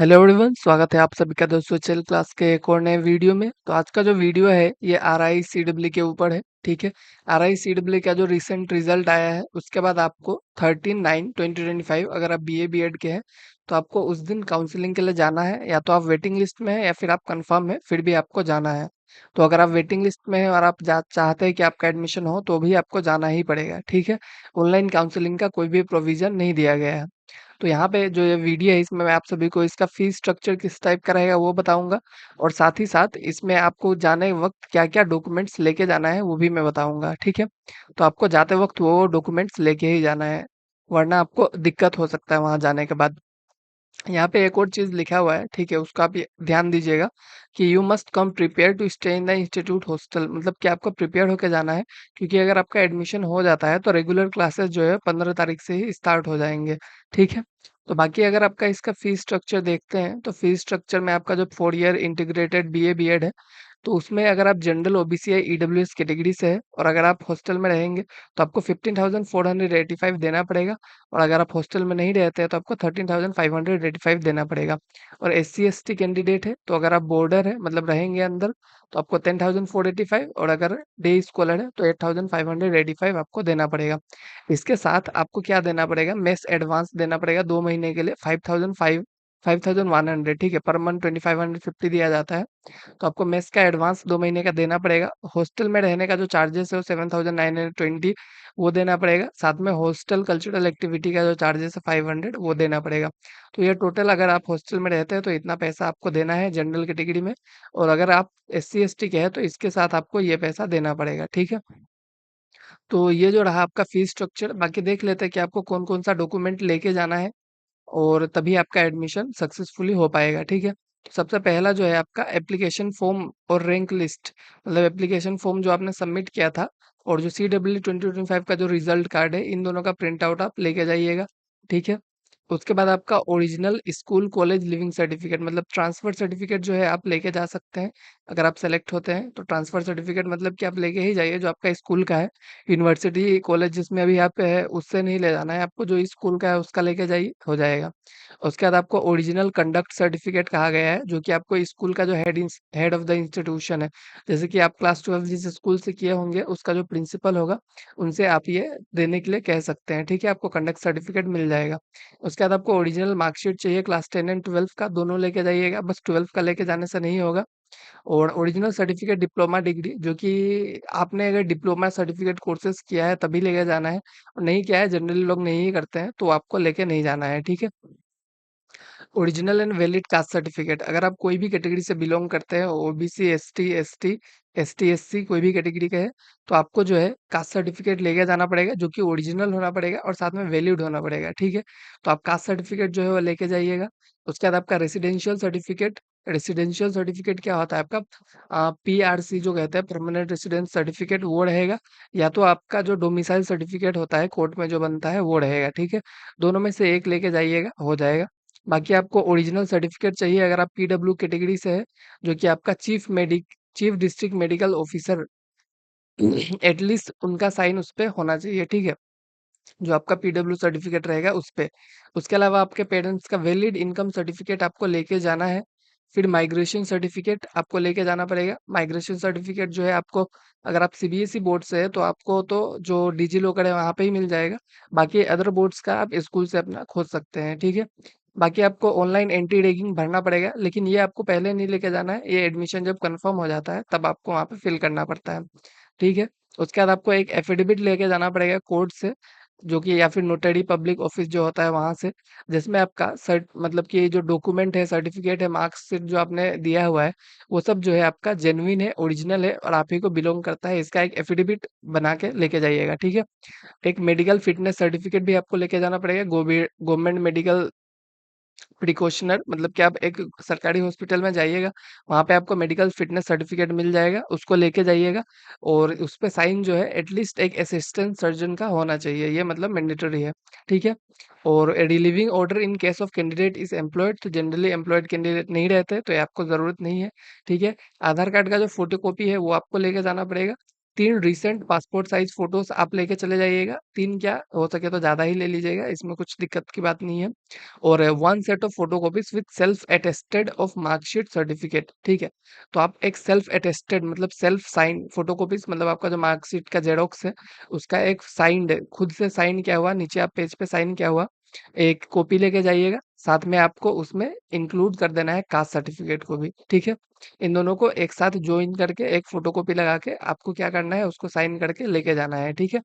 Hello everyone, स्वागत है आप सभी का दोस्तों चल क्लास के एक और नए वीडियो में। तो आज का जो वीडियो है ये आरआई सीडब्ल्यू के ऊपर है। ठीक है, आरआई सीडब्ल्यू का जो रिसेंट रिजल्ट आया है उसके बाद आपको 13/9/2025 अगर आप बीए बीएड के हैं तो आपको उस दिन काउंसलिंग के लिए जाना है। या तो आप वेटिंग लिस्ट में है या फिर आप कंफर्म है, फिर भी आपको जाना है। तो अगर आप वेटिंग लिस्ट में है और आप चाहते हैं कि आपका एडमिशन हो तो भी आपको जाना ही पड़ेगा। ठीक है, ऑनलाइन काउंसलिंग का कोई भी प्रोविजन नहीं दिया गया है। तो यहाँ पे जो ये वीडियो है इसमें मैं आप सभी को इसका फीस स्ट्रक्चर किस टाइप का रहेगा वो बताऊंगा, और साथ ही साथ इसमें आपको जाने वक्त क्या क्या डॉक्यूमेंट्स लेके जाना है वो भी मैं बताऊंगा। ठीक है, तो आपको जाते वक्त वो डॉक्यूमेंट्स लेके ही जाना है, वरना आपको दिक्कत हो सकता है वहां जाने के बाद। यहाँ पे एक और चीज लिखा हुआ है, ठीक है, उसका आप ध्यान दीजिएगा कि you must come prepare to stay in the institute hostel. मतलब कि आपको प्रिपेयर होके जाना है, क्योंकि अगर आपका एडमिशन हो जाता है तो रेगुलर क्लासेस जो है 15 तारीख से ही स्टार्ट हो जाएंगे। ठीक है, तो बाकी अगर आपका इसका फीस स्ट्रक्चर देखते हैं तो फीस स्ट्रक्चर में आपका जो 4 ईयर इंटीग्रेटेड बीए बीएड है, तो उसमें अगर आप जनरल ओबीसी या ईडब्ल्यूएस कैटेगरी से है और अगर आप हॉस्टल में रहेंगे तो आपको 15,485 देना पड़ेगा। और अगर आप हॉस्टल में नहीं रहते हैं तो आपको 13,585 देना पड़ेगा। और S C S T candidate है तो अगर आप बॉर्डर है मतलब रहेंगे अंदर तो आपको 10,485, और अगर डे स्कॉलर है तो 8,585 आपको देना पड़ेगा। इसके साथ आपको क्या देना पड़ेगा, मेस एडवांस देना पड़ेगा 2 महीने के लिए 5,100। ठीक है, पर मंथ 2,550 दिया जाता है। तो आपको मेस का एडवांस 2 महीने का देना पड़ेगा। हॉस्टल में रहने का जो चार्जेस है वो 7,920 वो देना पड़ेगा। साथ में हॉस्टल कल्चरल एक्टिविटी का जो चार्जेस है 500 वो देना पड़ेगा। तो ये टोटल अगर आप हॉस्टल में रहते हैं तो इतना पैसा आपको देना है जनरल कैटेगरी में। और अगर आप एस सी एस टी के हैं तो इसके साथ आपको ये पैसा देना पड़ेगा। ठीक है, तो ये जो रहा आपका फीस स्ट्रक्चर। बाकी देख लेते हैं कि आपको कौन कौन सा डॉक्यूमेंट लेके जाना है और तभी आपका एडमिशन सक्सेसफुली हो पाएगा। ठीक है, तो सबसे पहला जो है आपका एप्लीकेशन फॉर्म और रैंक लिस्ट। मतलब एप्लीकेशन फॉर्म जो आपने सबमिट किया था और जो सी डब्ल्यू 2025 का जो रिजल्ट कार्ड है, इन दोनों का प्रिंट आउट आप लेके जाइएगा। ठीक है, उसके बाद आपका original school college leaving certificate मतलब ट्रांसफर सर्टिफिकेट जो है आप लेके जा सकते हैं। अगर आप सेलेक्ट होते हैं तो ट्रांसफर सर्टिफिकेट मतलब कि आप लेके ही जाइए जो आपका स्कूल का है। यूनिवर्सिटी कॉलेज जिसमें अभी आप है उससे नहीं ले जाना है आपको, जो स्कूल का है उसका लेके जाइए, हो जाएगा। उसके बाद आपको ओरिजिनल कंडक्ट सर्टिफिकेट कहा गया है, जो कि आपको स्कूल का जो हेड ऑफ द इंस्टीट्यूशन है, जैसे कि आप क्लास 12 जिस स्कूल से किए होंगे उसका जो प्रिंसिपल होगा उनसे आप ये देने के लिए कह सकते हैं। ठीक है, आपको कंडक्ट सर्टिफिकेट मिल जाएगा। उसके बाद आपको ओरिजिनल मार्कशीट चाहिए क्लास 10 एंड 12 का, दोनों लेके जाइएगा, बस 12 का लेके जाने से नहीं होगा। और ओरिजिनल सर्टिफिकेट डिप्लोमा डिग्री, जो कि आपने अगर डिप्लोमा सर्टिफिकेट कोर्सेज किया है तभी लेके जाना है, और नहीं किया है जनरली लोग नहीं करते हैं तो आपको लेके नहीं जाना है। ठीक है, original and valid caste certificate, अगर आप कोई भी कैटेगरी से बिलोंग करते हैं, OBC S T S C कोई भी कैटेगरी के हैं, तो आपको जो है कास्ट सर्टिफिकेट लेके जाना पड़ेगा, जो कि ओरिजिनल होना पड़ेगा और साथ में वैलिड होना पड़ेगा। ठीक है, तो आप कास्ट सर्टिफिकेट जो है वो लेके जाइएगा। उसके बाद आपका रेसिडेंशियल सर्टिफिकेट क्या होता है आपका, पीआरसी जो कहते हैं परमानेंट रेसिडेंस सर्टिफिकेट, वो रहेगा। या तो आपका जो डोमिसाइल सर्टिफिकेट होता है कोर्ट में जो बनता है वो रहेगा। ठीक है, दोनों में से एक लेके जाइएगा, हो जाएगा। बाकी आपको ओरिजिनल सर्टिफिकेट चाहिए अगर आप पीडब्ल्यू कैटेगरी से है, जो कि आपका chief district medical officer at least उनका साइन उस पे होना चाहिए। ठीक है, जो आपका पीडब्ल्यू सर्टिफिकेट रहेगा उस पे। उसके अलावा आपके पेरेंट्स का वैलिड इनकम सर्टिफिकेट आपको लेके जाना है। फिर माइग्रेशन सर्टिफिकेट आपको लेके जाना पड़ेगा। माइग्रेशन सर्टिफिकेट जो है आपको, अगर आप सीबीएसई बोर्ड से है तो आपको तो जो डिजी लॉकर है वहां पे ही मिल जाएगा। बाकी अदर बोर्ड्स का आप स्कूल से अपना खोज सकते हैं। ठीक है, बाकी आपको ऑनलाइन एंटी रैगिंग भरना पड़ेगा, लेकिन ये आपको पहले नहीं लेके जाना है, ये एडमिशन जब कंफर्म हो जाता है तब आपको वहां पे फिल करना पड़ता है। ठीक है, उसके बाद आपको एक एफिडेविट लेके जाना पड़ेगा कोर्ट से, जो कि या फिर नोटरी पब्लिक ऑफिस जो होता है वहां से, जिसमें आपका सर्ट मतलब कि जो डॉक्यूमेंट है, सर्टिफिकेट है, मार्क्सशीट जो आपने दिया हुआ है, वो सब जो है आपका जेन्युइन है, ओरिजिनल है और आप ही को बिलोंग करता है, इसका एक एफिडेविट बना के लेके जाइएगा। ठीक है, एक मेडिकल फिटनेस सर्टिफिकेट भी आपको लेके जाना पड़ेगा। गवर्नमेंट मेडिकल प्रिकॉशनर मतलब कि आप एक सरकारी हॉस्पिटल में जाइएगा, वहाँ पे आपको मेडिकल फिटनेस सर्टिफिकेट मिल जाएगा, उसको लेके जाइएगा। और उस पे साइन जो है एटलीस्ट एक असिस्टेंट सर्जन का होना चाहिए, ये मतलब मैंडेटरी है। ठीक है, और relieving order in case of candidate is employed, तो जनरली एम्प्लॉयड कैंडिडेट नहीं रहते तो ये आपको जरूरत नहीं है। ठीक है, आधार कार्ड का जो फोटो कॉपी है वो आपको लेके जाना पड़ेगा। 3 रीसेंट पासपोर्ट साइज़ फ़ोटोज़ आप लेके चले जाइएगा। 3 क्या, हो सके तो ज़्यादा ही ले लीजिएगा, इसमें कुछ दिक्कत की बात नहीं है। और 1 set of photocopies with self attested of marksheet certificate, ठीक है? तो आप एक सेल्फ अटेस्टेड मतलब सेल्फ साइन फोटोकॉपीज़ मतलब आपका जो मार्कशीट का ज़ेरॉक्स है, उसका एक साइन्ड खुद से साइन किया हुआ, नीचे आप पेज पे साइन किया हुआ, एक कॉपी लेके जाइएगा। साथ में आपको उसमें इंक्लूड कर देना है कास्ट सर्टिफिकेट को भी, ठीक है? इन दोनों को एक साथ जॉइन करके एक फोटोकॉपी लगा के आपको क्या करना है, उसको साइन करके लेके जाना है, ठीक है?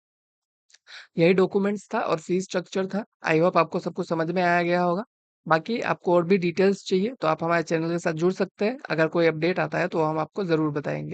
यही डॉक्यूमेंट्स था और फीस स्ट्रक्चर था। आई होप आपको सब कुछ समझ में आ गया होगा। बाकी आपको और भी डिटेल्स चाहिए तो आप हमारे चैनल के साथ जुड़ सकते हैं। अगर कोई अपडेट आता है तो हम आपको ज़रूर बताएँगे।